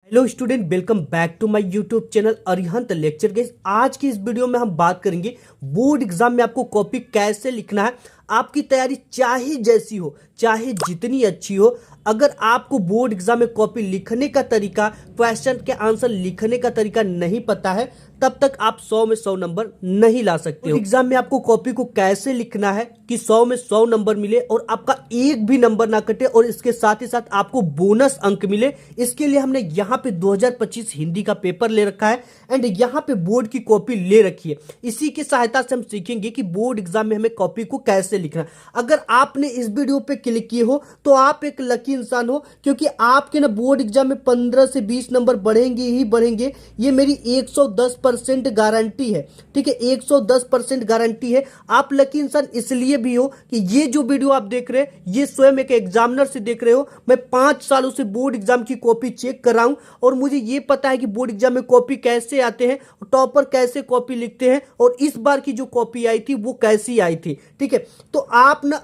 Hello student, welcome back to my YouTube channel Arihant lecture. के आज की इस वीडियो में हम बात करेंगे बोर्ड एग्जाम में आपको कॉपी कैसे लिखना है। आपकी तैयारी चाहे जैसी हो, चाहे जितनी अच्छी हो, अगर आपको बोर्ड एग्जाम में कॉपी लिखने का तरीका, क्वेश्चन के आंसर लिखने का तरीका नहीं पता है, तब तक आप 100 में 100 नंबर नहीं ला सकते हो। एग्जाम में आपको कॉपी को कैसे लिखना है कि 100 में 100 नंबर मिले और आपका एक भी नंबर ना कटे और इसके साथ ही साथ आपको बोनस अंक मिले, इसके लिए हमने यहाँ पे 2025 हिंदी का पेपर ले रखा है एंड यहाँ पे बोर्ड की कॉपी ले रखी है। इसी की सहायता से हम सीखेंगे कि बोर्ड एग्जाम में हमें कॉपी को कैसे लिखना। अगर आपने इस वीडियो पे क्लिक किए हो तो आप एक लकी इंसान हो, क्योंकि आपके ना बोर्ड एग्जाम में 15 से 20 नंबर बढ़ेंगे ही बढ़ेंगे। ये मेरी 110% गारंटी है। ठीक है, 110% गारंटी है। आप लकी इंसान इसलिए भी हो कि ये जो वीडियो आप देख रहे हैं ये स्वयं एक एग्जामिनर से देख रहे हो। मैं 5 सालों से बोर्ड एग्जाम की कॉपी चेक कर रहा हूं और मुझे ये पता है कि बोर्ड एग्जाम में कॉपी कैसे आते हैं, टॉपर कैसे कॉपी लिखते हैं और इस बार की जो कॉपी आई थी वो कैसी आई थी। ठीक है, तो आप ना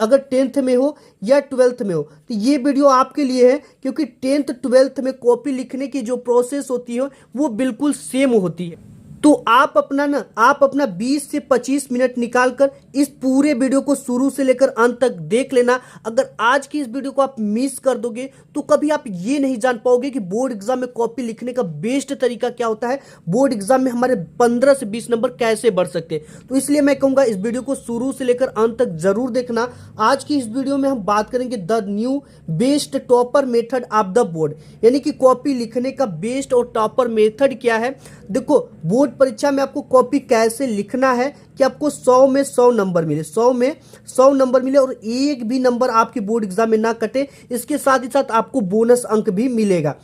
अगर 10th में हो या 12th में हो तो ये वीडियो आपके लिए है, क्योंकि 10th 12th में कॉपी लिखने की जो प्रोसेस होती है वो बिल्कुल सेम होती है। तो आप अपना 20 से 25 मिनट निकालकर इस पूरे वीडियो को शुरू से लेकर अंत तक देख लेना। अगर आज की इस वीडियो को आप मिस कर दोगे तो कभी आप ये नहीं जान पाओगे कि बोर्ड एग्जाम में कॉपी लिखने का बेस्ट तरीका क्या होता है, बोर्ड एग्जाम में हमारे 15 से 20 नंबर कैसे बढ़ सकते हैं। तो इसलिए मैं कहूंगा इस वीडियो को शुरू से लेकर अंत तक जरूर देखना। आज की इस वीडियो में हम बात करेंगे the new best topper method of the board, यानी कि कॉपी लिखने का बेस्ट और टॉपर मेथड क्या है। देखो, बोर्ड परीक्षा में आपको कॉपी कैसे लिखना है कि आपको 100 में 100 नंबर मिले, 100 में 100 नंबर मिले और एक भी नंबर आपके बोर्ड एग्जाम में ना कटे। इसके साथ ही साथ आपको बोनस अंक भी मिलेगा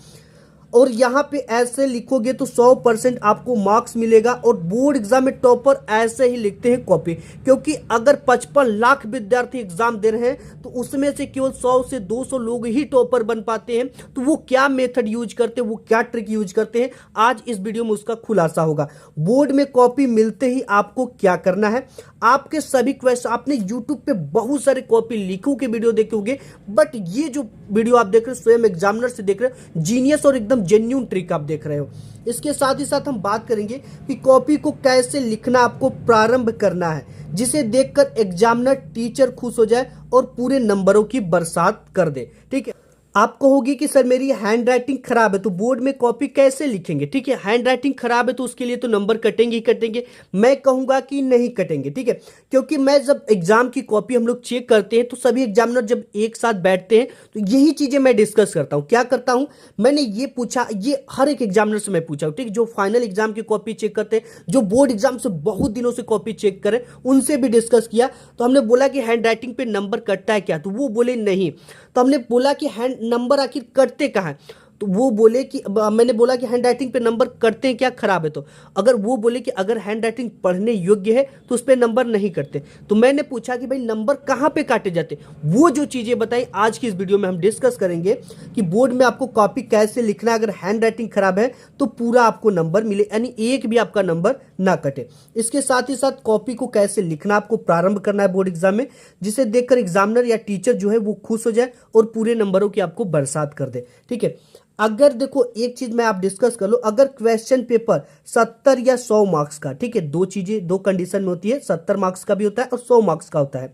और यहाँ पे ऐसे लिखोगे तो 100% आपको मार्क्स मिलेगा। और बोर्ड एग्जाम में टॉपर ऐसे ही लिखते हैं कॉपी, क्योंकि अगर 55 लाख विद्यार्थी एग्जाम दे रहे हैं तो उसमें से केवल 100 से 200 लोग ही टॉपर बन पाते हैं। तो वो क्या मेथड यूज करते हैं, वो क्या ट्रिक यूज करते हैं, आज इस वीडियो में उसका खुलासा होगा। बोर्ड में कॉपी मिलते ही आपको क्या करना है। आपके सभी क्वेश्चन आपने यूट्यूब पे बहुत सारे कॉपी लिखो के वीडियो देखे होंगे, बट ये जो वीडियो आप देख रहे हो स्वयं एग्जामिनर से देख रहे हो, जीनियस और एकदम जेन्युइन ट्रिक आप देख रहे हो। इसके साथ ही साथ हम बात करेंगे कि कॉपी को कैसे लिखना आपको प्रारंभ करना है, जिसे देखकर एग्जामिनर टीचर खुश हो जाए और पूरे नंबरों की बरसात कर दे। ठीक है, आप कहोगे कि सर मेरी हैंड राइटिंग खराब है तो बोर्ड में कॉपी कैसे लिखेंगे। ठीक है, हैंड राइटिंग खराब है तो उसके लिए तो नंबर कटेंगे ही कटेंगे। मैं कहूंगा कि नहीं कटेंगे। ठीक है, क्योंकि मैं जब एग्जाम की कॉपी हम लोग चेक करते हैं तो सभी एग्जामिनर जब एक साथ बैठते हैं तो यही चीजें मैं डिस्कस करता हूं। क्या करता हूं, मैंने ये पूछा, ये हर एक एग्जामिनर से मैं पूछा। ठीक, जो फाइनल एग्जाम की कॉपी चेक करते हैं, जो बोर्ड एग्जाम से बहुत दिनों से कॉपी चेक करें, उनसे भी डिस्कस किया। तो हमने बोला कि हैंड राइटिंग पे नंबर कटता है क्या, तो वो बोले नहीं। तो हमने बोला कि हैंड नंबर आखिर कटते कहाँ हैं, तो वो बोले कि मैंने बोला कि हैंड राइटिंग पे नंबर कटते हैं क्या, खराब है तो। अगर वो बोले कि अगर हैंड राइटिंग पढ़ने योग्य है तो उस पर नंबर नहीं कटते। तो मैंने पूछा कि भाई नंबर कहाँ पे काटे जाते, वो जो चीजें बताई आज की इस वीडियो में हम डिस्कस करेंगे कि बोर्ड में आपको कॉपी कैसे लिखना है। अगर हैंड राइटिंग खराब है तो पूरा आपको नंबर मिले, यानी एक भी आपका नंबर ना कटे। इसके साथ ही साथ कॉपी को कैसे लिखना आपको प्रारंभ करना है बोर्ड एग्जाम में, जिसे देखकर एग्जामिनर या टीचर जो है वो खुश हो जाए और पूरे नंबरों की आपको बरसात कर दे। ठीक है, अगर देखो एक चीज मैं आप डिस्कस कर लो, अगर क्वेश्चन पेपर 70 या 100 मार्क्स का, ठीक है, दो चीजें दो कंडीशन में होती है, 70 मार्क्स का भी होता है और 100 मार्क्स का होता है।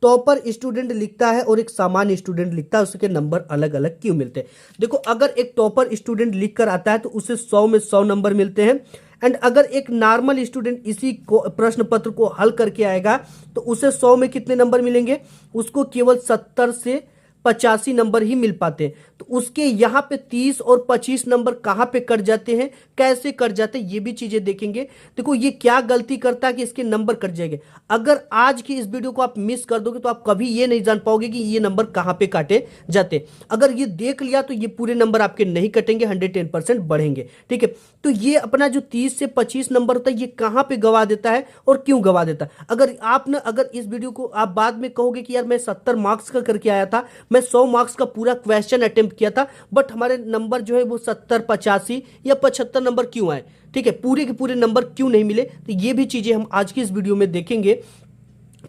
टॉपर स्टूडेंट लिखता है और एक सामान्य स्टूडेंट लिखता है, उसके नंबर अलग अलग क्यों मिलते हैं। देखो, अगर एक टॉपर स्टूडेंट लिख कर आता है तो उसे 100 में 100 नंबर मिलते हैं एंड अगर एक नॉर्मल स्टूडेंट इसी प्रश्न पत्र को हल करके आएगा तो उसे 100 में कितने नंबर मिलेंगे, उसको केवल 70 से 85 नंबर ही मिल पाते हैं। तो उसके यहाँ पे 30 और 25 नंबर कहाँ पे कट जाते हैं, कैसे कट जाते हैं, ये भी चीजें देखेंगे। देखो, ये क्या गलती करता है कि इसके नंबर कट जाएंगे। अगर आज की इस वीडियो को आप मिस कर दोगे तो आप कभी ये नहीं जान पाओगे कि ये नंबर कहाँ पे काटे जाते। अगर ये देख लिया तो ये पूरे नंबर आपके नहीं कटेंगे, 110% बढ़ेंगे। ठीक है, तो ये अपना जो 30 से 25 नंबर होता है ये कहाँ पे गवा देता है और क्यों गवा देता है। अगर इस वीडियो को आप बाद में कहोगे कि यार मैं 70 मार्क्स का करके आया था, मैं 100 मार्क्स का पूरा क्वेश्चन अटेम्प्ट किया था, बट हमारे नंबर जो है वो 70 85 या 75 नंबर क्यों आए, ठीक है, पूरे के पूरे नंबर क्यों नहीं मिले, तो ये भी चीजें हम आज की इस वीडियो में देखेंगे।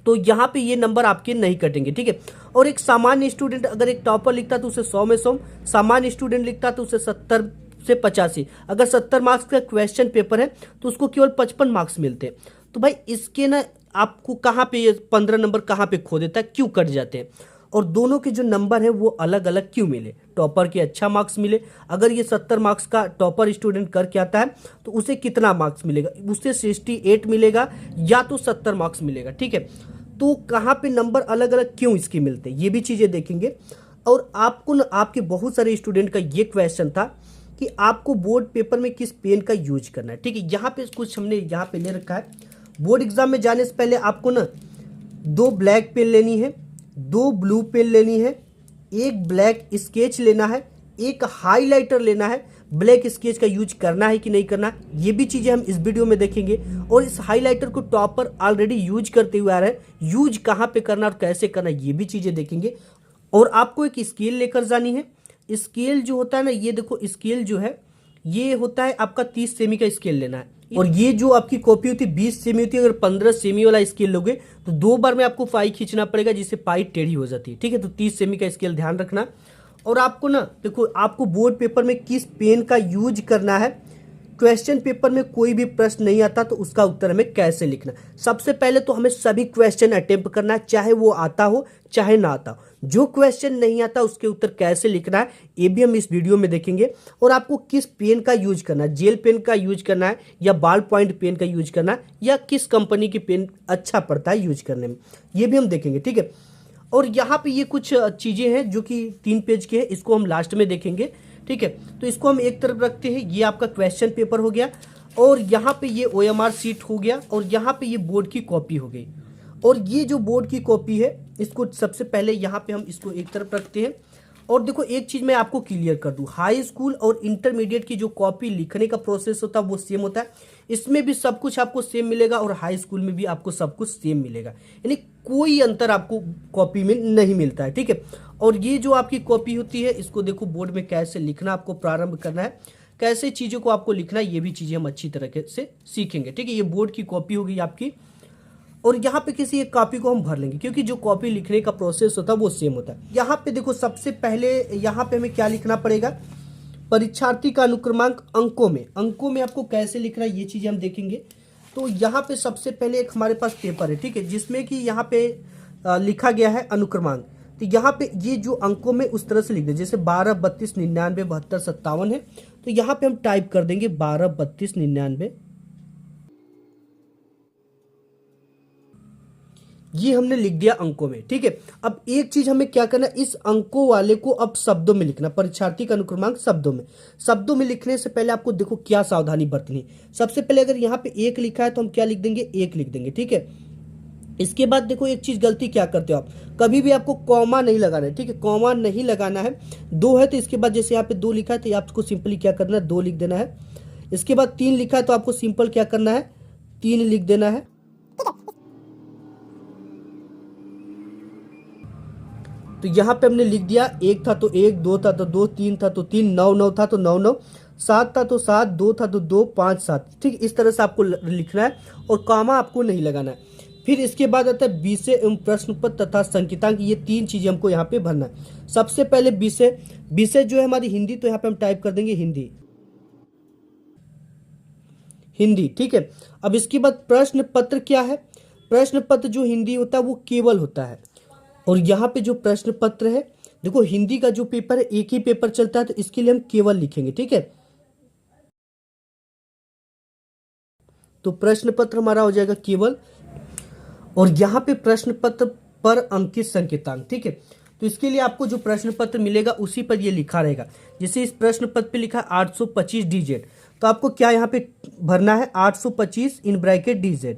तो यहाँ पे ये नंबर आपके नहीं कटेंगे, ठीक है। और एक सामान्य स्टूडेंट अगर एक टॉपर लिखता तो उसे 100 में 100, सामान्य स्टूडेंट लिखता तो उसे 70 से 85। अगर 70 मार्क्स का क्वेश्चन पेपर है तो उसको केवल 55 मार्क्स मिलते हैं। तो भाई इसके ना आपको कहाँ पे ये 15 नंबर कहाँ पे खो देता है, क्यों कट जाते हैं, और दोनों के जो नंबर है वो अलग अलग क्यों मिले। टॉपर के अच्छा मार्क्स मिले, अगर ये 70 मार्क्स का टॉपर स्टूडेंट करके आता है तो उसे कितना मार्क्स मिलेगा, उसे 68 मिलेगा या तो 70 मार्क्स मिलेगा, ठीक है। तो कहाँ पे नंबर अलग अलग क्यों इसके मिलते हैं, ये भी चीज़ें देखेंगे। और आपको ना आपके बहुत सारे स्टूडेंट का ये क्वेश्चन था कि आपको बोर्ड पेपर में किस पेन का यूज करना है, ठीक है। यहाँ पे कुछ हमने यहाँ पे ले रखा है। बोर्ड एग्जाम में जाने से पहले आपको ना 2 ब्लैक पेन लेनी है, 2 ब्लू पेन लेनी है, एक ब्लैक स्केच लेना है, एक हाइलाइटर लेना है। ब्लैक स्केच का यूज करना है कि नहीं करना, ये भी चीज़ें हम इस वीडियो में देखेंगे। और इस हाइलाइटर को टॉपर ऑलरेडी यूज करते हुए आ रहे हैं, यूज कहाँ पे करना और कैसे करना ये भी चीज़ें देखेंगे। और आपको एक स्केल लेकर जानी है। स्केल जो होता है ना, ये देखो स्केल जो है ये होता है आपका 30 सेमी का स्केल लेना है। और ये जो आपकी कॉपी होती है 20 सेमी होती है। अगर 15 सेमी वाला स्केल लोगे तो 2 बार में आपको पाई खींचना पड़ेगा, जिससे पाई टेढ़ी हो जाती है, ठीक है। तो 30 सेमी का स्केल ध्यान रखना। और आपको ना देखो आपको बोर्ड पेपर में किस पेन का यूज करना है। क्वेश्चन पेपर में कोई भी प्रश्न नहीं आता तो उसका उत्तर हमें कैसे लिखना। सबसे पहले तो हमें सभी क्वेश्चन अटेम्प्ट करना है, चाहे वो आता हो चाहे ना आता हो। जो क्वेश्चन नहीं आता उसके उत्तर कैसे लिखना है ये भी हम इस वीडियो में देखेंगे। और आपको किस पेन का यूज करना है, जेल पेन का यूज करना है या बॉल पॉइंट पेन का यूज करना है, या किस कंपनी की पेन अच्छा पड़ता है यूज करने में, ये भी हम देखेंगे, ठीक है। और यहाँ पे ये कुछ चीज़ें हैं जो कि 3 पेज के हैं, इसको हम लास्ट में देखेंगे, ठीक है। तो इसको हम एक तरफ रखते हैं। ये आपका क्वेश्चन पेपर हो गया, और यहाँ पे ये OMR सीट हो गया, और यहाँ पे ये बोर्ड की कॉपी हो गई। और ये जो बोर्ड की कॉपी है इसको सबसे पहले यहाँ पे हम इसको एक तरफ रखते हैं। और देखो एक चीज़ मैं आपको क्लियर कर दूं, हाई स्कूल और इंटरमीडिएट की जो कॉपी लिखने का प्रोसेस होता है वो सेम होता है। इसमें भी सब कुछ आपको सेम मिलेगा और हाई स्कूल में भी आपको सब कुछ सेम मिलेगा, यानी कोई अंतर आपको कॉपी में नहीं मिलता है, ठीक है। और ये जो आपकी कॉपी होती है इसको देखो बोर्ड में कैसे लिखना आपको प्रारंभ करना है, कैसे चीज़ों को आपको लिखना है, ये भी चीज़ें हम अच्छी तरह से सीखेंगे, ठीक है। ये बोर्ड की कॉपी होगी आपकी, और यहाँ पे किसी एक कॉपी को हम भर लेंगे क्योंकि जो कॉपी लिखने का प्रोसेस होता है वो सेम होता है। यहाँ पे देखो सबसे पहले यहाँ पे हमें क्या लिखना पड़ेगा, परीक्षार्थी का अनुक्रमांक अंकों में आपको कैसे लिखना है ये चीज़ें हम देखेंगे। तो यहाँ पे सबसे पहले एक हमारे पास पेपर है, ठीक है, जिसमें कि यहाँ पे लिखा गया है अनुक्रमांक। तो यहाँ पे ये जो अंकों में उस तरह से लिख दे, जैसे 12, 32, 99, 72, 57 है, तो यहाँ पे हम टाइप कर देंगे 12, 32, 99। ये हमने लिख दिया अंकों में, ठीक है। अब एक चीज हमें क्या करना है, इस अंकों वाले को अब शब्दों में लिखना, परीक्षार्थी का अनुक्रमांक शब्दों में लिखने से पहले आपको देखो क्या सावधानी बरतनी। सबसे पहले अगर यहाँ पे 1 लिखा है तो हम क्या लिख देंगे, 1 लिख देंगे, ठीक है। इसके बाद देखो एक चीज गलती क्या करते हो आप, कभी भी आपको कॉमा नहीं लगाना है, ठीक है, कॉमा नहीं लगाना है। 2 है तो इसके बाद जैसे यहाँ पे 2 लिखा है तो आपको सिंपली क्या करना है, 2 लिख देना है। इसके बाद 3 लिखा है तो आपको सिंपल क्या करना है, 3 लिख देना है। तो यहाँ पे हमने लिख दिया 1 था तो 1, 2 था तो 2, 3 था तो 3, 9 9 था तो 9 9, 7 था तो 7, 2 था तो 2, 5 7, ठीक, इस तरह से आपको लिखना है और कॉमा आपको नहीं लगाना है। फिर इसके बाद आता है विषय एवं प्रश्न पत्र तथा संकेतांक, ये 3 चीजें हमको यहाँ पे भरना है। सबसे पहले विषय जो है हमारी हिंदी, तो यहाँ पे हम टाइप कर देंगे हिंदी, ठीक है। अब इसके बाद प्रश्न पत्र क्या है, प्रश्न पत्र जो हिंदी होता है वो केवल होता है। और यहाँ पे जो प्रश्न पत्र है देखो हिंदी का जो पेपर है एक ही पेपर चलता है तो इसके लिए हम केवल लिखेंगे, ठीक है। तो प्रश्न पत्र हमारा हो जाएगा केवल, और यहाँ पे प्रश्न पत्र पर अंकित संकेतांक, ठीक है। तो इसके लिए आपको जो प्रश्न पत्र मिलेगा उसी पर ये लिखा रहेगा। जैसे इस प्रश्न पत्र पे लिखा 825 DZ, तो आपको क्या यहाँ पे भरना है, 825 इन ब्रैकेट DZ।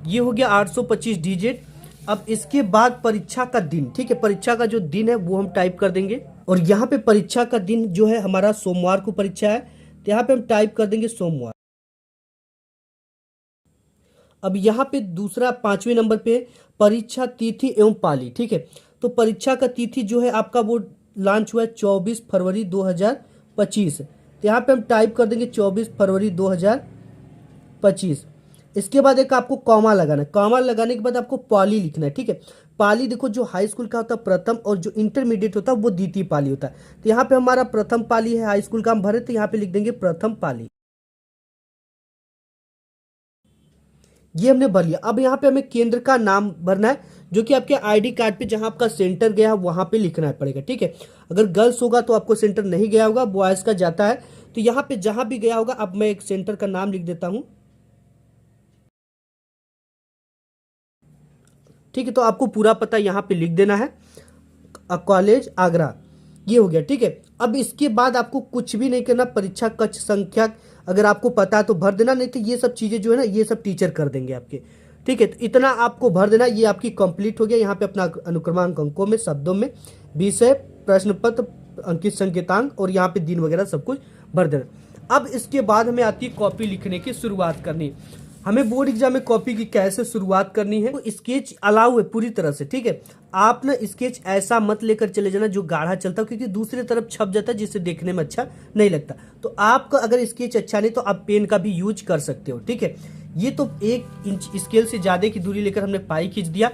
ये हो गया 825 DZ। अब इसके बाद परीक्षा का दिन, ठीक है, परीक्षा का जो दिन है वो हम टाइप कर देंगे। और यहाँ पे परीक्षा का दिन जो है हमारा सोमवार को परीक्षा है, तो यहाँ पे हम टाइप कर देंगे सोमवार। अब यहाँ पे दूसरा 5वें नंबर पे परीक्षा तिथि एवं पाली, ठीक है। तो परीक्षा का तिथि जो है आपका वो लॉन्च हुआ है 24 फरवरी 2025, तो यहाँ पे हम टाइप कर देंगे 24 फरवरी 2025। 25। इसके बाद एक आपको कॉमा लगाना है, कॉमा लगाने के बाद आपको पाली लिखना है। ठीक है, पाली देखो जो हाई स्कूल का होता है प्रथम और जो इंटरमीडिएट होता है वो द्वितीय पाली होता है। तो यहाँ पे हमारा प्रथम पाली है, हाई स्कूल का हम भरे तो यहाँ पे लिख देंगे प्रथम पाली। ये हमने भर लिया। अब यहाँ पे हमें केंद्र का नाम भरना है जो कि आपके आईडी कार्ड पे जहां आपका सेंटर गया है वहां पे लिखना पड़ेगा। ठीक है, अगर गर्ल्स होगा तो आपको सेंटर नहीं गया होगा, बॉयज का जाता है। तो यहाँ पे जहां भी गया होगा, अब मैं एक सेंटर का नाम लिख देता हूं। ठीक है, तो आपको पूरा पता यहाँ पे लिख देना है, कॉलेज आगरा, ये हो गया। ठीक है, अब इसके बाद आपको कुछ भी नहीं करना, परीक्षा कक्ष संख्या अगर आपको पता है तो भर देना, नहीं तो ये सब चीजें जो है ना ये सब टीचर कर देंगे आपके। ठीक है, तो इतना आपको भर देना, ये आपकी कंप्लीट हो गया। यहाँ पे अपना अनुक्रमांक अंकों में, शब्दों में, विषय, प्रश्न पत्र, अंकित संकेतांक और यहाँ पे दिन वगैरह सब कुछ भर देना। अब इसके बाद हमें आती है कॉपी लिखने की शुरुआत करनी। हमें बोर्ड एग्जाम में कॉपी की कैसे शुरुआत करनी है, तो स्केच अलाउ है पूरी तरह से। ठीक है, आप ना स्केच ऐसा मत लेकर चले जाना जो गाढ़ा चलता है, क्योंकि दूसरी तरफ छप जाता है जिससे देखने में अच्छा नहीं लगता। तो आपका अगर स्केच अच्छा नहीं तो आप पेन का भी यूज कर सकते हो। ठीक है, ये तो 1 इंच स्केल से ज्यादा की दूरी लेकर हमने पाई खींच दिया।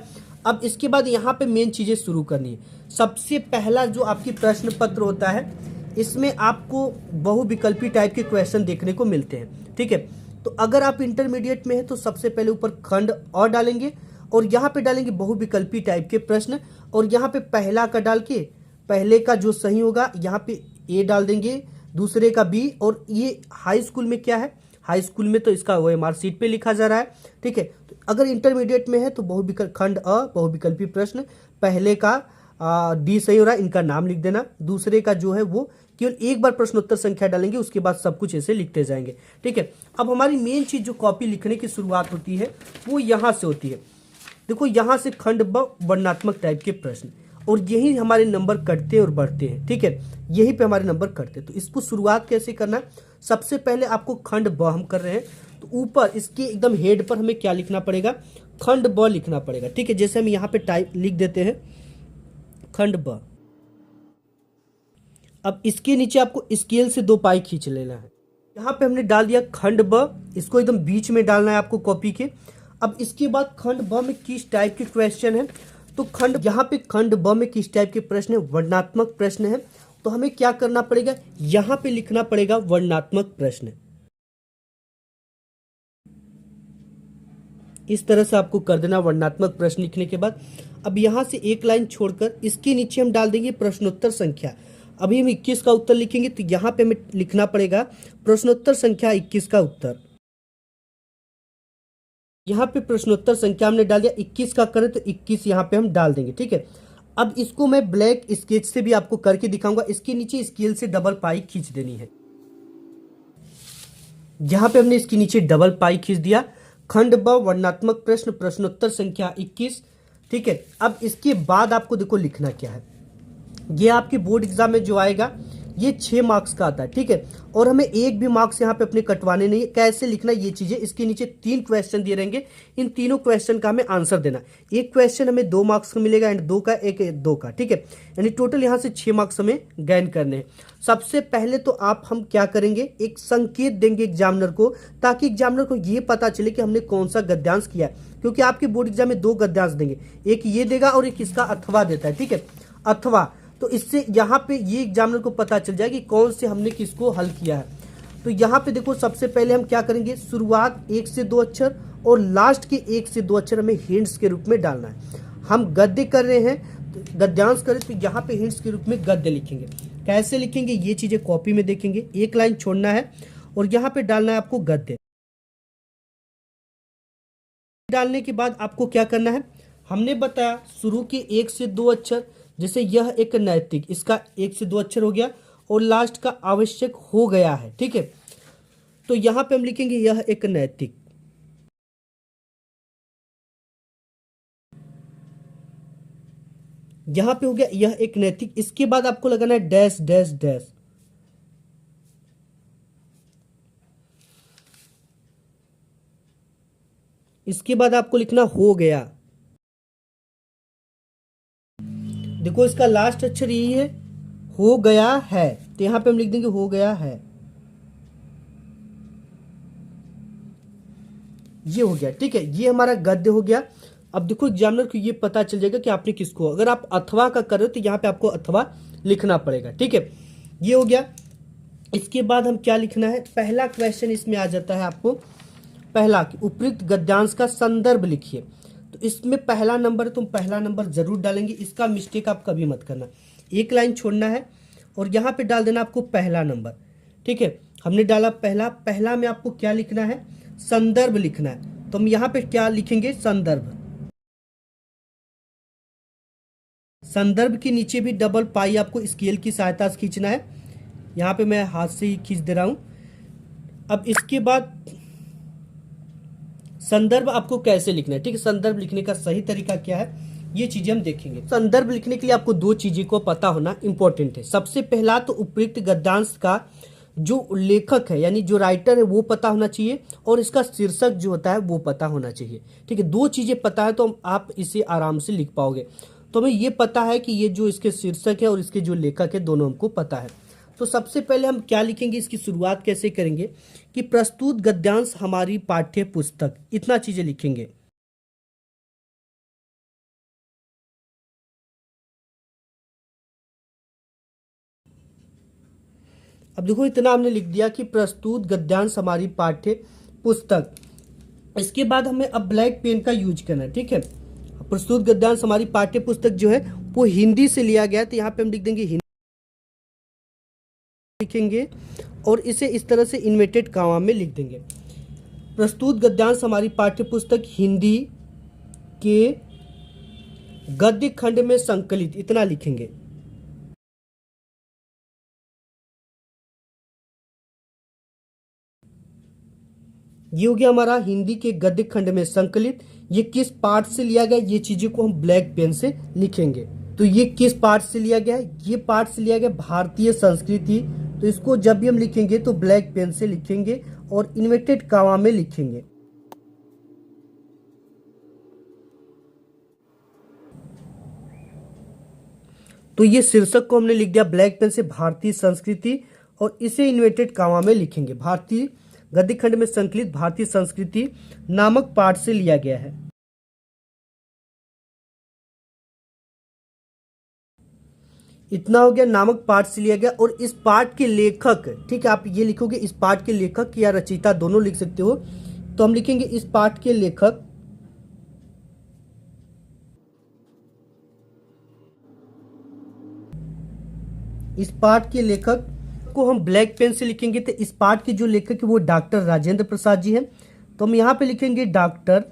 अब इसके बाद यहाँ पे मेन चीजें शुरू करनी है। सबसे पहला जो आपकी प्रश्न पत्र होता है, इसमें आपको बहुविकल्पी टाइप के क्वेश्चन देखने को मिलते हैं। ठीक है, तो अगर आप इंटरमीडिएट में हैं तो सबसे पहले ऊपर खंड और डालेंगे और यहाँ पे डालेंगे बहुविकल्पी टाइप के प्रश्न, और यहाँ पे पहला का डाल के पहले का जो सही होगा यहाँ पे ए डाल देंगे, दूसरे का बी। और ये हाई स्कूल में क्या है, हाई स्कूल में तो इसका OMR शीट पे लिखा जा रहा है। ठीक है, तो अगर इंटरमीडिएट में है तो बहुविकल्प खंड अ बहुविकल्पी प्रश्न, पहले का डी सही हो रहा है, इनका नाम लिख देना। दूसरे का जो है वो केवल एक बार प्रश्नोत्तर संख्या डालेंगे, उसके बाद सब कुछ ऐसे लिखते जाएंगे। ठीक है, अब हमारी मेन चीज जो कॉपी लिखने की शुरुआत होती है वो यहाँ से होती है। देखो यहाँ से खंड ब वर्णनात्मक टाइप के प्रश्न, और यही हमारे नंबर कटते और बढ़ते हैं। ठीक है, यहीं पे हमारे नंबर कटते हैं। तो इसको शुरुआत कैसे करना है, सबसे पहले आपको खंड ब हम कर रहे हैं तो ऊपर इसके एकदम हेड पर हमें क्या लिखना पड़ेगा, खंड ब लिखना पड़ेगा। ठीक है, जैसे हम यहाँ पे टाइप लिख देते हैं खंड ब। अब इसके नीचे आपको स्केल से 2 पाई खींच लेना है। यहाँ पे हमने डाल दिया खंड ब, इसको एकदम बीच में डालना है आपको कॉपी के। अब इसके बाद खंड ब में किस टाइप के क्वेश्चन है, तो यहाँ पे खंड ब में किस टाइप के प्रश्न है, वर्णनात्मक प्रश्न है। तो हमें क्या करना पड़ेगा, यहाँ पे लिखना पड़ेगा वर्णनात्मक प्रश्न। इस तरह से आपको कर देना वर्णनात्मक प्रश्न लिखने के बाद। अब यहाँ से एक लाइन छोड़कर इसके नीचे हम डाल देंगे प्रश्नोत्तर संख्या। अभी हम 21 का उत्तर लिखेंगे तो यहाँ पे हमें लिखना पड़ेगा प्रश्नोत्तर संख्या 21 का उत्तर। यहाँ पे प्रश्नोत्तर संख्या हमने डाल दिया, 21 का करें तो 21 यहाँ पे हम डाल देंगे। ठीक है, अब इसको मैं ब्लैक स्केच से भी आपको करके दिखाऊंगा। इसके नीचे स्केल से डबल पाई खींच देनी है। यहाँ पे हमने इसके नीचे डबल पाई खींच दिया। खंड ब वर्णनात्मक प्रश्न प्रश्नोत्तर संख्या 21। ठीक है, अब इसके बाद आपको देखो लिखना क्या है। ये आपके बोर्ड एग्जाम में जो आएगा ये 6 मार्क्स का आता है। ठीक है, और हमें एक भी मार्क्स यहाँ पे अपने कटवाने नहीं है। कैसे लिखना ये चीजें, इसके नीचे 3 क्वेश्चन दिए रहेंगे, इन तीनों क्वेश्चन का हमें आंसर देना। एक क्वेश्चन हमें 2 मार्क्स का मिलेगा एंड 2 का एक 2 का। ठीक है, यानी टोटल यहाँ से 6 मार्क्स हमें गेन करने हैं। सबसे पहले तो हम क्या करेंगे, एक संकेत देंगे एग्जामिनर को, ताकि एग्जामिनर को ये पता चले कि हमने कौन सा गद्यांश किया है। क्योंकि आपके बोर्ड एग्जाम में 2 गद्यांश देंगे, एक ये देगा और एक इसका अथवा देता है। ठीक है, अथवा, तो इससे यहाँ पे ये एग्जामिनर को पता चल जाएगा कि कौन से हमने किसको हल किया है। तो यहाँ पे देखो सबसे पहले हम क्या करेंगे, शुरुआत 1 से 2 अक्षर और लास्ट के 1 से 2 अक्षर हमें हिंट्स के रूप में डालना है। हम गद्य कर रहे हैं, तो गद्यांश करें तो यहाँ पे हिंट्स के रूप में गद्य लिखेंगे। कैसे लिखेंगे ये चीजें कॉपी में देखेंगे। एक लाइन छोड़ना है और यहाँ पे डालना है आपको गद्य। डालने के बाद आपको क्या करना है, हमने बताया शुरू के 1 से 2 अक्षर, जैसे यह एक नैतिक, इसका 1 से 2 अक्षर हो गया और लास्ट का आवश्यक हो गया है। ठीक है, तो यहां पे हम लिखेंगे यह एक नैतिक। यहां पे हो गया यह एक नैतिक। इसके बाद आपको लगाना है डैश डैश डैश। इसके बाद आपको लिखना हो गया। देखो इसका लास्ट अक्षर यही है, हो गया है, तो यहां पे हम लिख देंगे हो गया है। ये हो गया, ठीक है, ये हमारा गद्य हो गया। अब देखो एग्जामिनर को ये पता चल जाएगा कि आपने किसको, अगर आप अथवा का कर रहे हो तो यहाँ पे आपको अथवा लिखना पड़ेगा, ठीक है, ये हो गया। इसके बाद हम क्या लिखना है, पहला क्वेश्चन इसमें आ जाता है आपको, पहला कि उपयुक्त गद्यांश का संदर्भ लिखिए। तो इसमें पहला नंबर, तुम पहला नंबर जरूर डालेंगे, इसका मिस्टेक आप कभी मत करना, एक लाइन छोड़ना है और यहाँ पे डाल देना आपको पहला नंबर, ठीक है। हमने डाला पहला, पहला में आपको क्या लिखना है, संदर्भ लिखना है। तो हम यहाँ पे क्या लिखेंगे, संदर्भ। संदर्भ के नीचे भी डबल पाई आपको स्केल की सहायता से खींचना है, यहाँ पे मैं हाथ से ही खींच दे रहा हूं। अब इसके बाद संदर्भ आपको कैसे लिखना है, ठीक है, संदर्भ लिखने का सही तरीका क्या है, ये चीजें हम देखेंगे। संदर्भ लिखने के लिए आपको दो चीजें को पता होना इंपॉर्टेंट है। सबसे पहला तो उपयुक्त गद्यांश का जो लेखक है यानी जो राइटर है वो पता होना चाहिए, और इसका शीर्षक जो होता है वो पता होना चाहिए, ठीक है। दो चीजें पता है तो आप इसे आराम से लिख पाओगे। तो हमें ये पता है कि ये जो इसके शीर्षक है और इसके जो लेखक है दोनों हमको पता है। तो सबसे पहले हम क्या लिखेंगे, इसकी शुरुआत कैसे करेंगे कि प्रस्तुत गद्यांश हमारी पाठ्य पुस्तक, इतना चीजें लिखेंगे। अब देखो इतना हमने लिख दिया कि प्रस्तुत गद्यांश हमारी पाठ्य पुस्तक। इसके बाद हमें अब ब्लैक पेन का यूज करना है, ठीक है। प्रस्तुत गद्यांश हमारी पाठ्य पुस्तक जो है वो हिंदी से लिया गया है, तो यहाँ पे हम लिख देंगे हिंदी लिखेंगे और इसे इस तरह से इन्वर्टेड कॉमा में लिख देंगे। प्रस्तुत गद्यांश हमारी पाठ्य पुस्तक हिंदी के गद्य खंड में संकलित, इतना लिखेंगे। ये हो गया हमारा हिंदी के गद्य खंड में संकलित। ये किस पाठ से लिया गया, ये चीजों को हम ब्लैक पेन से लिखेंगे। तो ये किस पाठ से लिया गया है, ये पाठ से लिया गया भारतीय संस्कृति। तो इसको जब भी हम लिखेंगे तो ब्लैक पेन से लिखेंगे और इन्वर्टेड कॉमा में लिखेंगे। तो ये शीर्षक को हमने लिख दिया ब्लैक पेन से, भारतीय संस्कृति, और इसे इन्वर्टेड कॉमा में लिखेंगे। भारतीय गद्य खंड में संकलित भारतीय संस्कृति नामक पाठ से लिया गया है। इतना हो गया, नामक पाठ से लिया गया। और इस पाठ के लेखक, ठीक है, आप ये लिखोगे इस पाठ के लेखक या रचयिता दोनों लिख सकते हो। तो हम लिखेंगे इस पाठ के लेखक, इस पाठ के लेखक को हम ब्लैक पेन से लिखेंगे। तो इस पाठ के जो लेखक है वो डॉक्टर राजेंद्र प्रसाद जी हैं। तो हम यहां पे लिखेंगे डॉक्टर,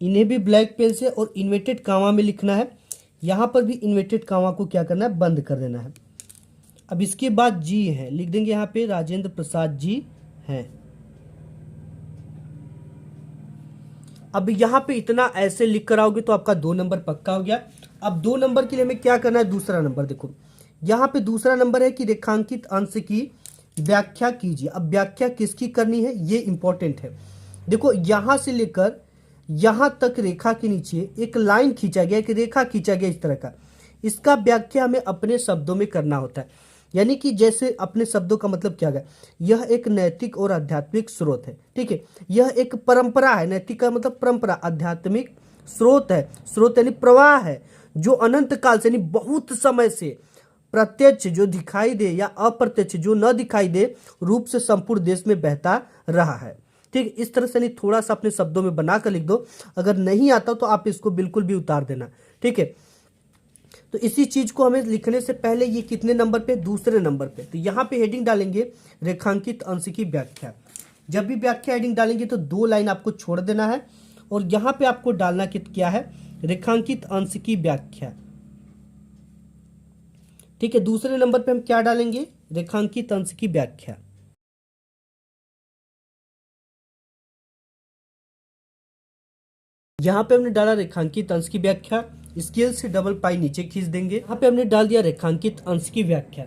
इन्हें भी ब्लैक पेन से और इन्वर्टेड कॉमा में लिखना है। यहां पर भी इन्वर्टेड कॉमा को क्या करना है, बंद कर देना है। अब इसके बाद जी है, लिख देंगे यहां पे राजेंद्र प्रसाद जी हैं। अब यहाँ पे इतना ऐसे लिख कर आओगे तो आपका 2 नंबर पक्का हो गया। अब 2 नंबर के लिए हमें क्या करना है, दूसरा नंबर देखो यहाँ पे दूसरा नंबर है कि रेखांकित अंश की व्याख्या कीजिए। अब व्याख्या किसकी करनी है ये इंपॉर्टेंट है। देखो यहां से लेकर यहां तक रेखा के नीचे एक लाइन खींचा गया, एक रेखा खींचा गया इस तरह का, इसका व्याख्या हमें अपने शब्दों में करना होता है। यानी कि जैसे अपने शब्दों का मतलब क्या है, यह एक नैतिक और आध्यात्मिक स्रोत है, ठीक है। यह एक परंपरा है, नैतिक का मतलब परंपरा, आध्यात्मिक स्रोत है, स्रोत यानी प्रवाह है जो अनंत काल से यानी बहुत समय से प्रत्यक्ष जो दिखाई दे या अप्रत्यक्ष जो न दिखाई दे रूप से संपूर्ण देश में बहता रहा है, ठीक। इस तरह से नहीं, थोड़ा सा अपने शब्दों में बनाकर लिख दो, अगर नहीं आता तो आप इसको बिल्कुल भी उतार देना, ठीक है। तो इसी चीज को हमें लिखने से पहले ये कितने नंबर पे, दूसरे नंबर पे, तो यहाँ पे हेडिंग डालेंगे रेखांकित अंश की व्याख्या। जब भी व्याख्या हेडिंग डालेंगे तो 2 लाइन आपको छोड़ देना है और यहाँ पे आपको डालना क्या है, रेखांकित अंश की व्याख्या, ठीक है। दूसरे नंबर पे हम क्या डालेंगे, रेखांकित अंश की व्याख्या। यहाँ पे हमने डाला रेखांकित अंश की व्याख्या, स्केल से डबल पाई नीचे खींच देंगे। यहाँ पे हमने डाल दिया रेखांकित अंश की व्याख्या।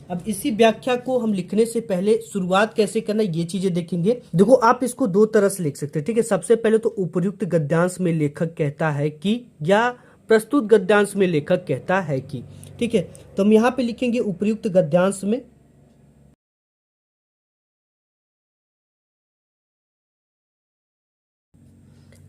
अब इसी व्याख्या को हम लिखने से पहले शुरुआत कैसे करना ये चीजें देखेंगे। देखो आप इसको 2 तरह से लिख सकते हैं, ठीक है। सबसे पहले तो उपयुक्त गद्यांश में लेखक कहता है कि, या प्रस्तुत गद्यांश में लेखक कहता है कि, ठीक है। तो हम यहाँ पे लिखेंगे उपयुक्त गद्यांश में,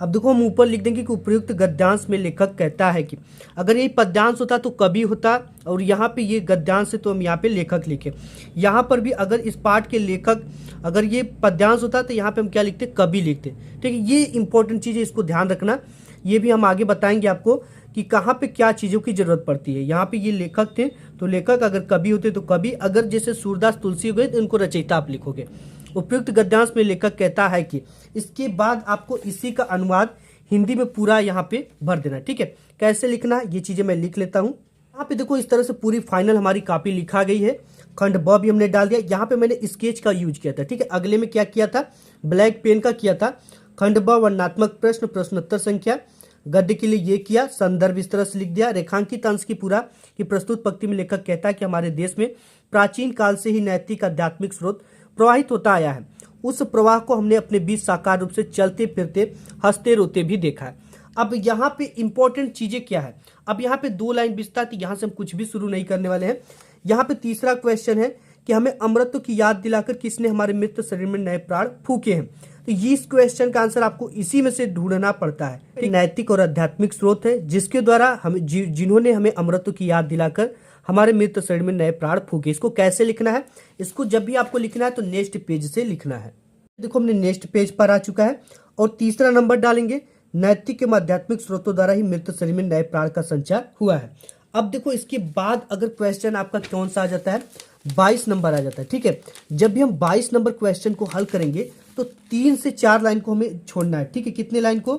अब देखो हम ऊपर लिख देंगे कि उपयुक्त गद्यांश में लेखक कहता है कि, अगर ये पद्यांश होता तो कवि होता, और यहाँ पे ये गद्यांश है तो हम यहाँ पे लेखक लिखे। यहाँ पर भी अगर इस पाठ के लेखक, अगर ये पद्यांश होता तो यहाँ पे हम क्या लिखते, कवि लिखते। ठीक है, ये इंपॉर्टेंट चीज़ है, इसको ध्यान रखना। ये भी हम आगे बताएंगे आपको कि कहाँ पे क्या चीज़ों की जरूरत पड़ती है। यहाँ पे ये लेखक थे तो लेखक, अगर कवि होते तो कवि, अगर जैसे सूरदास तुलसी हो गए तो इनको रचयिता आप लिखोगे। उपयुक्त गद्यांश में लेखक कहता है कि, इसके बाद आपको इसी का अनुवाद हिंदी में पूरा यहाँ पे भर देना। ठीक है, कैसे लिखना है ये चीजें मैं लिख लेता हूँ। यहाँ पे देखो इस तरह से पूरी फाइनल हमारी कॉपी लिखा गई है। खंड ब भी हमने डाल दिया। यहाँ पे मैंने स्केच का यूज किया था। ठीक है, अगले में क्या किया था, ब्लैक पेन का किया था। खंड ब वर्णनात्मक प्रश्न, प्रश्नोत्तर संख्या, गद्य के लिए ये किया, संदर्भ इस तरह से लिख दिया। रेखांकित अंश की पूरा कि प्रस्तुत पंक्ति में लेखक कहता है कि हमारे देश में प्राचीन काल से ही नैतिक आध्यात्मिक स्रोत प्रवाहित होता आया है। उस प्रवाह को हमने अपने बीच साकार रूप से चलते फिरते हंसते रोते भी देखा है। अब यहाँ पे इंपॉर्टेंट चीजें क्या है, अब यहाँ पे 2 लाइन विस्तार, यहाँ से हम कुछ भी शुरू नहीं करने वाले हैं। यहाँ पे तीसरा क्वेश्चन है कि हमें अमृत की याद दिलाकर किसने हमारे मृत शरीर में नए प्राण फूके हैं। तो ये इस क्वेश्चन का आंसर आपको इसी में से ढूंढना पड़ता है। नैतिक और आध्यात्मिक स्रोत है जिसके द्वारा हमें, जिन्होंने हमें अमृत की याद दिलाकर हमारे मृत शरीर में नए प्राण फूके। इसको कैसे लिखना है, इसको जब भी आपको लिखना है तो नेक्स्ट पेज से लिखना है। देखो हमने नेक्स्ट पेज पर आ चुका है और तीसरा नंबर डालेंगे, नैतिक एवं आध्यात्मिक स्रोतों द्वारा ही मृत शरीर में नए प्राण का संचार हुआ है। अब देखो इसके बाद अगर क्वेश्चन आपका कौन सा आ जाता है, 22 नंबर आ जाता है। ठीक है, जब भी हम 22 नंबर क्वेश्चन को हल करेंगे तो 3 से 4 लाइन को हमें छोड़ना है। ठीक है, कितने लाइन को,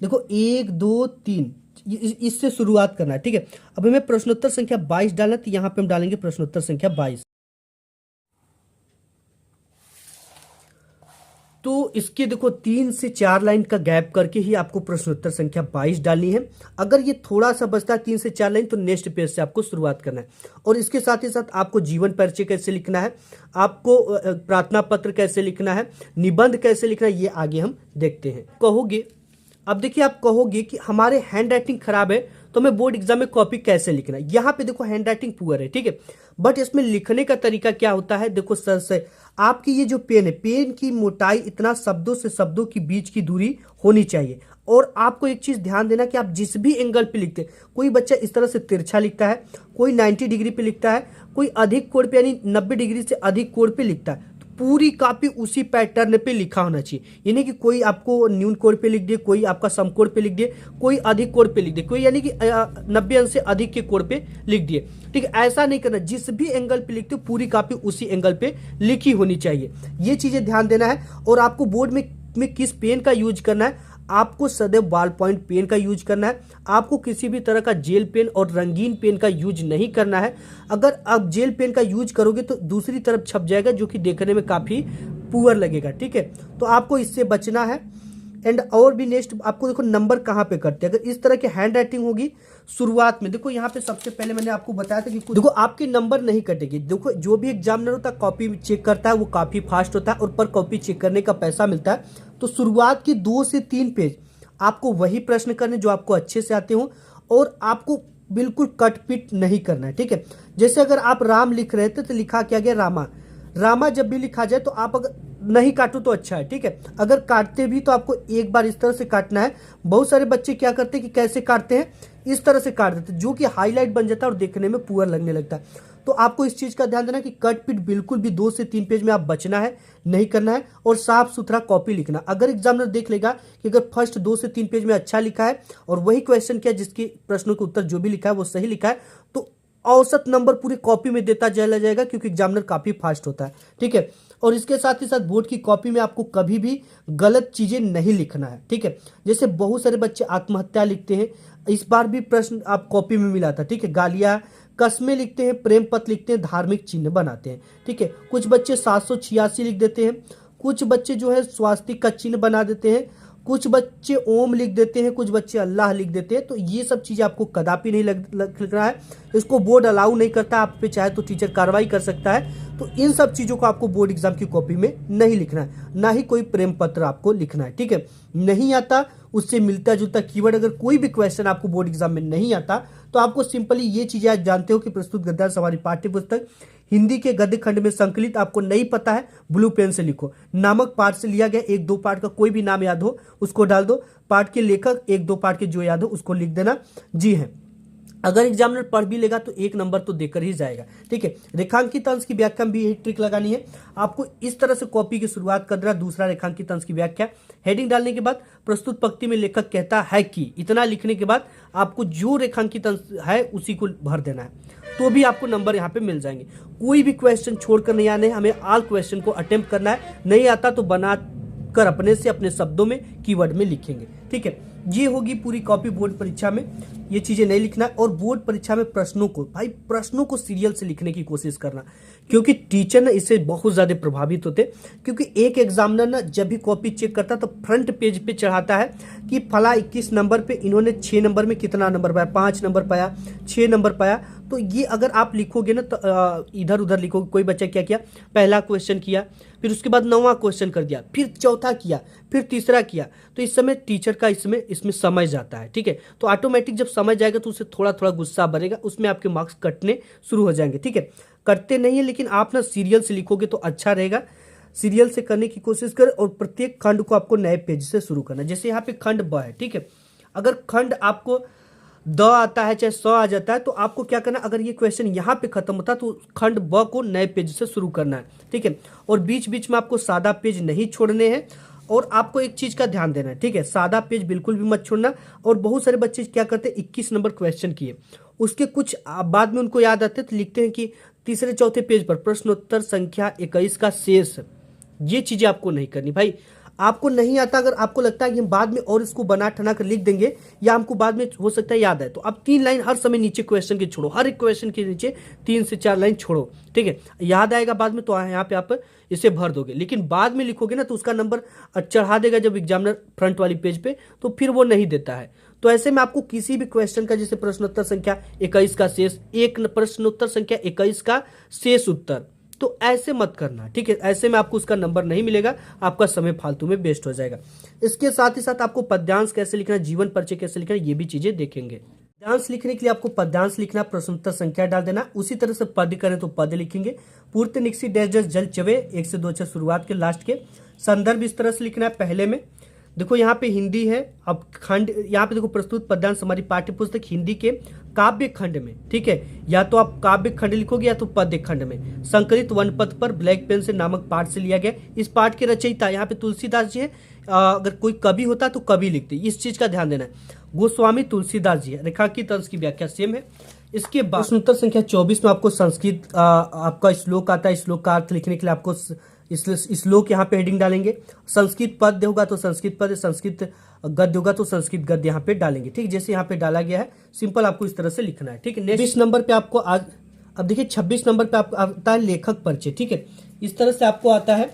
देखो 1 2 3, इससे शुरुआत करना है। ठीक है, अब हमें प्रश्नोत्तर संख्या 22 डालना, तो यहाँ पे हम डालेंगे प्रश्नोत्तर संख्या 22। तो इसके देखो 3 से 4 लाइन का गैप करके ही आपको प्रश्नोत्तर संख्या 22 डालनी है। अगर ये थोड़ा सा बचता है 3 से 4 लाइन तो नेक्स्ट पेज से आपको शुरुआत करना है। और इसके साथ ही साथ आपको जीवन परिचय कैसे लिखना है, आपको प्रार्थना पत्र कैसे लिखना है, निबंध कैसे लिखना है, ये आगे हम देखते हैं। कहोगे, अब देखिए आप कहोगे कि हमारे हैंड राइटिंग खराब है तो हमें बोर्ड एग्जाम में कॉपी कैसे लिखना है। यहाँ पे देखो हैंड राइटिंग पुअर है। ठीक है, बट इसमें लिखने का तरीका क्या होता है, देखो सर से आपकी ये जो पेन है, पेन की मोटाई इतना शब्दों से शब्दों के बीच की दूरी होनी चाहिए। और आपको एक चीज ध्यान देना कि आप जिस भी एंगल पे लिखते हैं, कोई बच्चा इस तरह से तिरछा लिखता है, कोई 90 डिग्री पे लिखता है, कोई अधिक कोण पे यानी 90 डिग्री से अधिक कोण पे लिखता है, पूरी कॉपी उसी पैटर्न पे लिखा होना चाहिए। यानी कि कोई आपको न्यून कोण पे लिख दे, कोई आपका समकोण पे लिख दे, कोई अधिक कोण पे लिख दे, कोई यानी कि 90 अंश से अधिक के कोण पे लिख दिए। ठीक है, ऐसा नहीं करना, जिस भी एंगल पे लिखते हो पूरी कॉपी उसी एंगल पे लिखी होनी चाहिए। ये चीजें ध्यान देना है। और आपको बोर्ड में किस पेन का यूज करना है, आपको सदैव बॉल पॉइंट पेन का यूज करना है। आपको किसी भी तरह का जेल पेन और रंगीन पेन का यूज नहीं करना है। अगर आप जेल पेन का यूज करोगे तो दूसरी तरफ छप जाएगा जो कि देखने में काफी पुअर लगेगा। ठीक है, तो आपको इससे बचना है। एंड और भी नेक्स्ट आपको देखो नंबर कहाँ पे करते हैं, अगर इस तरह की हैंड राइटिंग होगी शुरुआत में, देखो यहाँ पे सबसे पहले मैंने आपको बताया था कि देखो आपके नंबर नहीं कटेगी। देखो जो भी एग्जामिनर होता है कॉपी चेक करता है वो काफी फास्ट होता है और पर कॉपी चेक करने का पैसा मिलता है। तो शुरुआत के 2 से 3 पेज आपको वही प्रश्न करने जो आपको अच्छे से आते हो और आपको बिल्कुल कट पिट नहीं करना है। ठीक है, जैसे अगर आप राम लिख रहे थे तो लिखा क्या गया रामा। रामा जब भी लिखा जाए तो आप अगर नहीं काटो तो अच्छा है। ठीक है, अगर काटते भी तो आपको एक बार इस तरह से काटना है। बहुत सारे बच्चे क्या करते हैं कि कैसे काटते हैं, इस तरह से काट देते हैं जो कि हाईलाइट बन जाता है और देखने में पुअर लगने लगता है। तो आपको इस चीज का ध्यान देना कि कट पिट बिल्कुल भी 2 से 3 पेज में आप बचना है, नहीं करना है और साफ सुथरा कॉपी लिखना। अगर एग्जामिनर देख लेगा कि अगर फर्स्ट 2 से 3 पेज में अच्छा लिखा है और वही क्वेश्चन किया जिसके प्रश्नों के उत्तर जो भी लिखा है वो सही लिखा है, तो औसत नंबर पूरी कॉपी में देता चला जाएगा क्योंकि एग्जामिनर काफी फास्ट होता है। ठीक है, और इसके साथ ही साथ बोर्ड की कॉपी में आपको कभी भी गलत चीजें नहीं लिखना है। ठीक है, जैसे बहुत सारे बच्चे आत्महत्या लिखते हैं, इस बार भी प्रश्न आप कॉपी में मिला था। ठीक है, गालियां कस्में लिखते हैं, प्रेम पत्र लिखते हैं, धार्मिक चिन्ह बनाते हैं। ठीक है, कुछ बच्चे 786 लिख देते हैं, कुछ बच्चे जो है स्वास्तिक का चिन्ह बना देते हैं, कुछ बच्चे ओम लिख देते हैं, कुछ बच्चे अल्लाह लिख देते हैं। तो ये सब चीज़ें आपको कदापि नहीं लिखना है, इसको बोर्ड अलाउ नहीं करता। आप पे चाहे तो टीचर कार्रवाई कर सकता है। तो इन सब चीज़ों को आपको बोर्ड एग्जाम की कॉपी में नहीं लिखना है, ना ही कोई प्रेम पत्र आपको लिखना है। ठीक है, नहीं आता उससे मिलता जुलता कीवर्ड, अगर कोई भी क्वेश्चन आपको बोर्ड एग्जाम में नहीं आता तो आपको सिंपली ये चीज़ें आज जानते हो कि प्रस्तुत गद्यांश हमारी पाठ्य पुस्तक हिंदी के गद्य खंड में संकलित आपको नहीं पता है, ब्लू पेन से लिखो। नामक पाठ से लिया गया एक दो पाठ का कोई भी नाम याद हो उसको डाल दो। पाठ के लेखक एक दो पाठ के जो याद हो उसको लिख देना। जी है, अगर एग्जामिनर पढ़ भी लेगा तो 1 नंबर तो देकर ही जाएगा। ठीक है, रेखांकित अंश की व्याख्या में भी यही ट्रिक लगानी है आपको। इस तरह से कॉपी की शुरुआत कर देना। दूसरा, रेखांकित अंश की व्याख्या, हेडिंग डालने के बाद प्रस्तुत पंक्ति में लेखक कहता है कि, इतना लिखने के बाद आपको जो रेखांकित अंश है उसी को भर देना है, तो भी आपको नंबर यहाँ पे मिल जाएंगे। कोई भी क्वेश्चन छोड़कर नहीं आने, हमें ऑल क्वेश्चन को अटेम्प्ट करना है। नहीं आता तो बना कर अपने से अपने शब्दों में कीवर्ड में लिखेंगे। ठीक है, ये होगी पूरी कॉपी बोर्ड परीक्षा में। ये चीजें नहीं लिखना। और बोर्ड परीक्षा में प्रश्नों को, भाई प्रश्नों को सीरियल से लिखने की कोशिश करना, क्योंकि टीचर ना इससे बहुत ज्यादा प्रभावित होते। क्योंकि एक एग्जामिनर ना जब भी कॉपी चेक करता तो फ्रंट पेज पे चढ़ाता है कि फला 21 नंबर पे इन्होंने 6 नंबर में कितना नंबर पाया, 5 नंबर पाया, 6 नंबर पाया। तो ये अगर आप लिखोगे ना तो इधर उधर लिखोगे। कोई बच्चा क्या किया, पहला क्वेश्चन किया, फिर उसके बाद 9वां क्वेश्चन कर दिया, फिर चौथा किया, फिर तीसरा किया, तो इस समय टीचर का इसमें समय जाता है। ठीक है, तो ऑटोमेटिक जब समय जाएगा तो उससे थोड़ा थोड़ा गुस्सा बढ़ेगा, उसमें आपके मार्क्स कटने शुरू हो जाएंगे। ठीक है, कटते नहीं है, लेकिन आप ना सीरियल से लिखोगे तो अच्छा रहेगा। सीरियल से करने की कोशिश करें और प्रत्येक खंड को आपको नए पेज से शुरू करना है। जैसे यहाँ पे खंड ब है। ठीक है, अगर खंड आपको द आता है चाहे स आ जाता है तो आपको क्या करना, अगर ये क्वेश्चन यहाँ पे खत्म होता है तो खंड ब को नए पेज से शुरू करना है। ठीक है, और बीच बीच में आपको सादा पेज नहीं छोड़ने हैं। और आपको एक चीज का ध्यान देना है। ठीक है, सादा पेज बिल्कुल भी मत छोड़ना। और बहुत सारे बच्चे क्या करते हैं, 21 नंबर क्वेश्चन किए, उसके कुछ बाद में उनको याद आते तो लिखते हैं कि तीसरे चौथे पेज पर प्रश्नोत्तर संख्या 21 का शेष। ये चीजें आपको नहीं करनी भाई। आपको नहीं आता, अगर आपको लगता है कि हम बाद में और इसको बना ठना कर लिख देंगे या हमको बाद में हो सकता है याद है, तो आप 3 लाइन हर समय नीचे क्वेश्चन के छोड़ो। हर एक क्वेश्चन के नीचे 3 से 4 लाइन छोड़ो। ठीक है, याद आएगा बाद में तो यहाँ पे आप इसे भर दोगे। लेकिन बाद में लिखोगे ना तो उसका नंबर चढ़ा देगा जब एग्जामिनर फ्रंट वाली पेज पे, तो फिर वो नहीं देता है। तो ऐसे में आपको किसी भी क्वेश्चन का, जैसे प्रश्नोत्तर संख्या 21 का शेष, एक प्रश्नोत्तर संख्या 21 का शेष उत्तर, तो ऐसे मत करना। ठीक है, ऐसे में आपको उसका नंबर नहीं मिलेगा, आपका समय फालतू में वेस्ट हो जाएगा। इसके साथ ही साथ आपको पद्यांश कैसे लिखना, जीवन परिचय कैसे लिखना, ये भी चीजें देखेंगे। पद्यांश लिखने के लिए आपको पद्यांश लिखना, प्रश्नोत्तर संख्या डाल देना। उसी तरह से पद करें तो पद लिखेंगे। पूर्त निक्षी डैश डैश जल चवे 1 से 2 अक्षर शुरुआत के लास्ट के। संदर्भ इस तरह से लिखना है। पहले में देखो यहाँ पे हिंदी है, अब खंड यहाँ पे देखो प्रस्तुत पद्यांश हमारी पाठ्य पुस्तक हिंदी के काव्य खंड में। ठीक है, या तो आप काव्य खंड लिखोगे या तो पद्य खंड में। संकलित वन पद पर ब्लैक पेन से नामक पाठ से लिया गया। इस पाठ के रचयिता यहाँ पे तुलसीदास जी है। अगर कोई कवि होता तो कवि लिखते, इस चीज का ध्यान देना है। गोस्वामी तुलसीदास जी है। रेखांकित अंश की व्याख्या सेम है। इसके बाद प्रश्नोत्तर संख्या 24 में आपको संस्कृत आपका श्लोक आता है। श्लोक का अर्थ लिखने के लिए आपको श्लोक यहाँ पे हेडिंग डालेंगे। संस्कृत पद्य होगा तो संस्कृत पद्य, संस्कृत गद्य होगा तो संस्कृत गद्य यहाँ पे डालेंगे। ठीक, जैसे यहाँ पे डाला गया है, सिंपल आपको इस तरह से लिखना है। ठीक है, नेक्स्ट 20 नंबर पे आपको आज, अब देखिए 26 नंबर पे आपको आता है लेखक परिचय। ठीक है, इस तरह से आपको आता है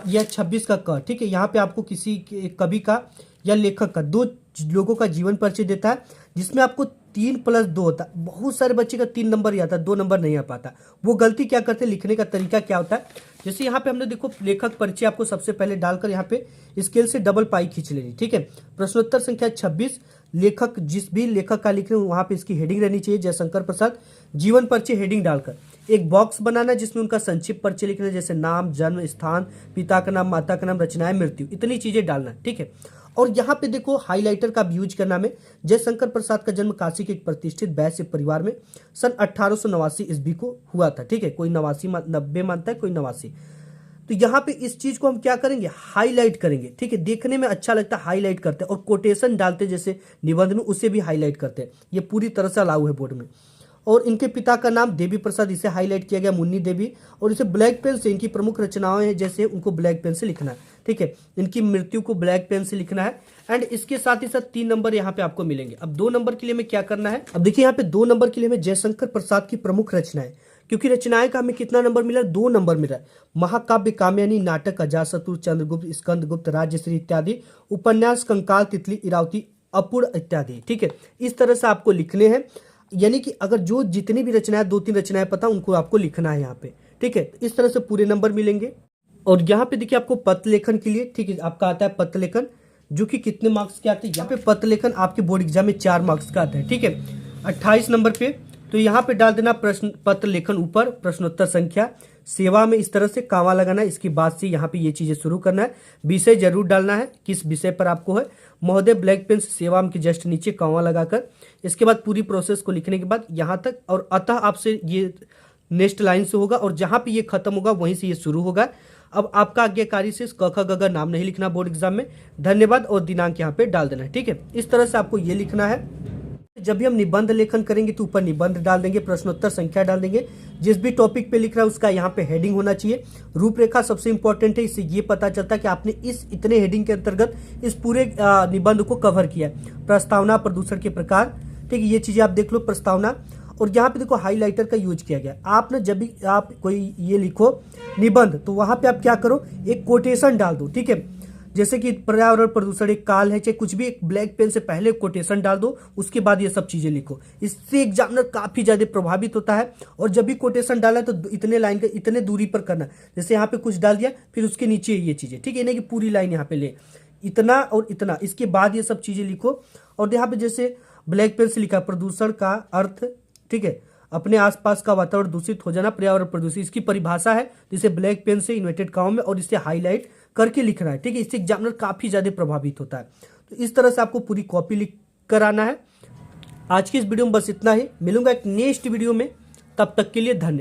यह 26 का क। ठीक है, यहाँ पे आपको किसी कवि का या लेखक का 2 लोगों का जीवन परिचय देता है, जिसमें आपको 3+2 होता है। बहुत सारे बच्चे का 3 नंबर ही आता है, 2 नंबर नहीं आ पाता। वो गलती क्या करते हैं, लिखने का तरीका क्या होता है। जैसे यहाँ पे हमने देखो लेखक परिचय आपको सबसे पहले डालकर यहाँ पे स्केल से डबल पाई खींच लेनी। ठीक है, प्रश्नोत्तर संख्या 26, लेखक जिस भी लेखक का लिख रहे हो वहां पे इसकी हेडिंग रहनी चाहिए। जयशंकर प्रसाद जीवन परिचय हेडिंग डालकर एक बॉक्स बनाना जिसमें उनका संक्षिप्त परिचय लिखना, जैसे नाम, जन्म स्थान, पिता का नाम, माता का नाम, रचनाएं, मृत्यु, इतनी चीजें डालना। ठीक है, और यहाँ पे देखो हाइलाइटर का भी यूज करना में। जयशंकर प्रसाद का जन्म काशी के एक प्रतिष्ठित वैश्य परिवार में सन 1889 ईस्वी को हुआ था। ठीक है, कोई 90 मानता है, कोई 89। तो यहाँ पे इस चीज को हम क्या करेंगे, हाईलाइट करेंगे। ठीक है, देखने में अच्छा लगता है, हाईलाइट करते हैं। और कोटेशन डालते जैसे निबंध में, उसे भी हाईलाइट करते हैं। ये पूरी तरह से अलाउ है बोर्ड में। और इनके पिता का नाम देवी प्रसाद, इसे हाईलाइट किया गया, मुन्नी देवी। और इसे ब्लैक पेन से, इनकी प्रमुख रचनाएं हैं जैसे, उनको ब्लैक पेन से लिखना है। ठीक है, इनकी मृत्यु को ब्लैक पेन से लिखना है। एंड इसके साथ ही साथ 3 नंबर यहाँ पे आपको मिलेंगे। अब 2 नंबर के लिए हमें क्या करना है, अब देखिए यहाँ पे 2 नंबर के लिए हमें जयशंकर प्रसाद की प्रमुख रचनाएं, क्योंकि रचनाएं का हमें कितना नंबर मिला, 2 नंबर मिला। महाकाव्य कामयानी, नाटक अजातशत्रु, चंद्रगुप्त, स्कंदगुप्त, राज्यश्री इत्यादि, उपन्यास कंकाल, तितली, इरावती, अपूर्ण इत्यादि। ठीक है, इस तरह से आपको लिखने हैं। यानी कि अगर जो जितनी भी रचनाएं, 2-3 रचनाएं पता, उनको आपको लिखना है यहाँ पे। ठीक है, इस तरह से पूरे नंबर मिलेंगे। और यहाँ पे देखिए आपको पत्र लेखन के लिए, ठीक है, आपका आता है पत्र लेखन, जो कि कितने मार्क्स के आते हैं। यहाँ पे पत्र लेखन आपके बोर्ड एग्जाम में 4 मार्क्स का आता है। ठीक है, 28 नंबर पे तो यहाँ पे डाल देना प्रश्न पत्र लेखन ऊपर प्रश्नोत्तर संख्या, सेवा में इस तरह से कामा लगाना है। इसके बाद से यहाँ पे ये चीजें शुरू करना है। विषय जरूर डालना है, किस विषय पर आपको है। महोदय ब्लैक पेन से सेवा के जस्ट नीचे कामा लगाकर, इसके बाद पूरी प्रोसेस को लिखने के बाद यहाँ तक, और अतः आपसे ये नेक्स्ट लाइन से होगा और जहाँ पे ये खत्म होगा वहीं से ये शुरू होगा। अब आपका आज्ञाकारी से क ख ग घ नाम नहीं लिखना बोर्ड एग्जाम में। धन्यवाद और दिनांक यहाँ पे डाल देना है। ठीक है, इस तरह से आपको ये लिखना है। जब भी हम निबंध लेखन करेंगे तो ऊपर निबंध डाल देंगे, प्रश्नोत्तर संख्या डाल देंगे, जिस भी टॉपिक पे लिख रहा है उसका यहाँ पे हेडिंग होना चाहिए। रूपरेखा सबसे इंपॉर्टेंट है, इससे ये पता चलता है कि आपने इस इतने हेडिंग के अंतर्गत इस पूरे निबंध को कवर किया है। प्रस्तावना, प्रदूषण के प्रकार, ठीक है, ये चीजें आप देख लो। प्रस्तावना, और यहाँ पे देखो हाईलाइटर का यूज किया गया। आपने जब भी आप कोई ये लिखो निबंध, तो वहां पे आप क्या करो, एक कोटेशन डाल दो। ठीक है, जैसे कि पर्यावरण प्रदूषण एक काल है, चाहे कुछ भी, एक ब्लैक पेन से पहले कोटेशन डाल दो, उसके बाद ये सब चीजें लिखो। इससे एग्जामिनर काफी ज्यादा प्रभावित होता है। और जब भी कोटेशन डाला तो इतने लाइन का इतने दूरी पर करना, जैसे यहाँ पे कुछ डाल दिया फिर उसके नीचे ये चीजें, ठीक है, नहीं कि पूरी लाइन यहाँ पे ले, इतना और इतना, इसके बाद ये सब चीजें लिखो। और यहाँ पे जैसे ब्लैक पेन से लिखा प्रदूषण का अर्थ, ठीक है, अपने आसपास का वातावरण दूषित हो जाना, पर्यावरण प्रदूषित, इसकी परिभाषा है, जिसे ब्लैक पेन से इन्वर्टेड कॉमा में और इसे हाईलाइट करके लिखना है। ठीक है, इससे एग्जामिनर काफी ज्यादा प्रभावित होता है। तो इस तरह से आपको पूरी कॉपी लिख कर आना है। आज की इस वीडियो में बस इतना ही, मिलूंगा एक नेक्स्ट वीडियो में, तब तक के लिए धन्यवाद।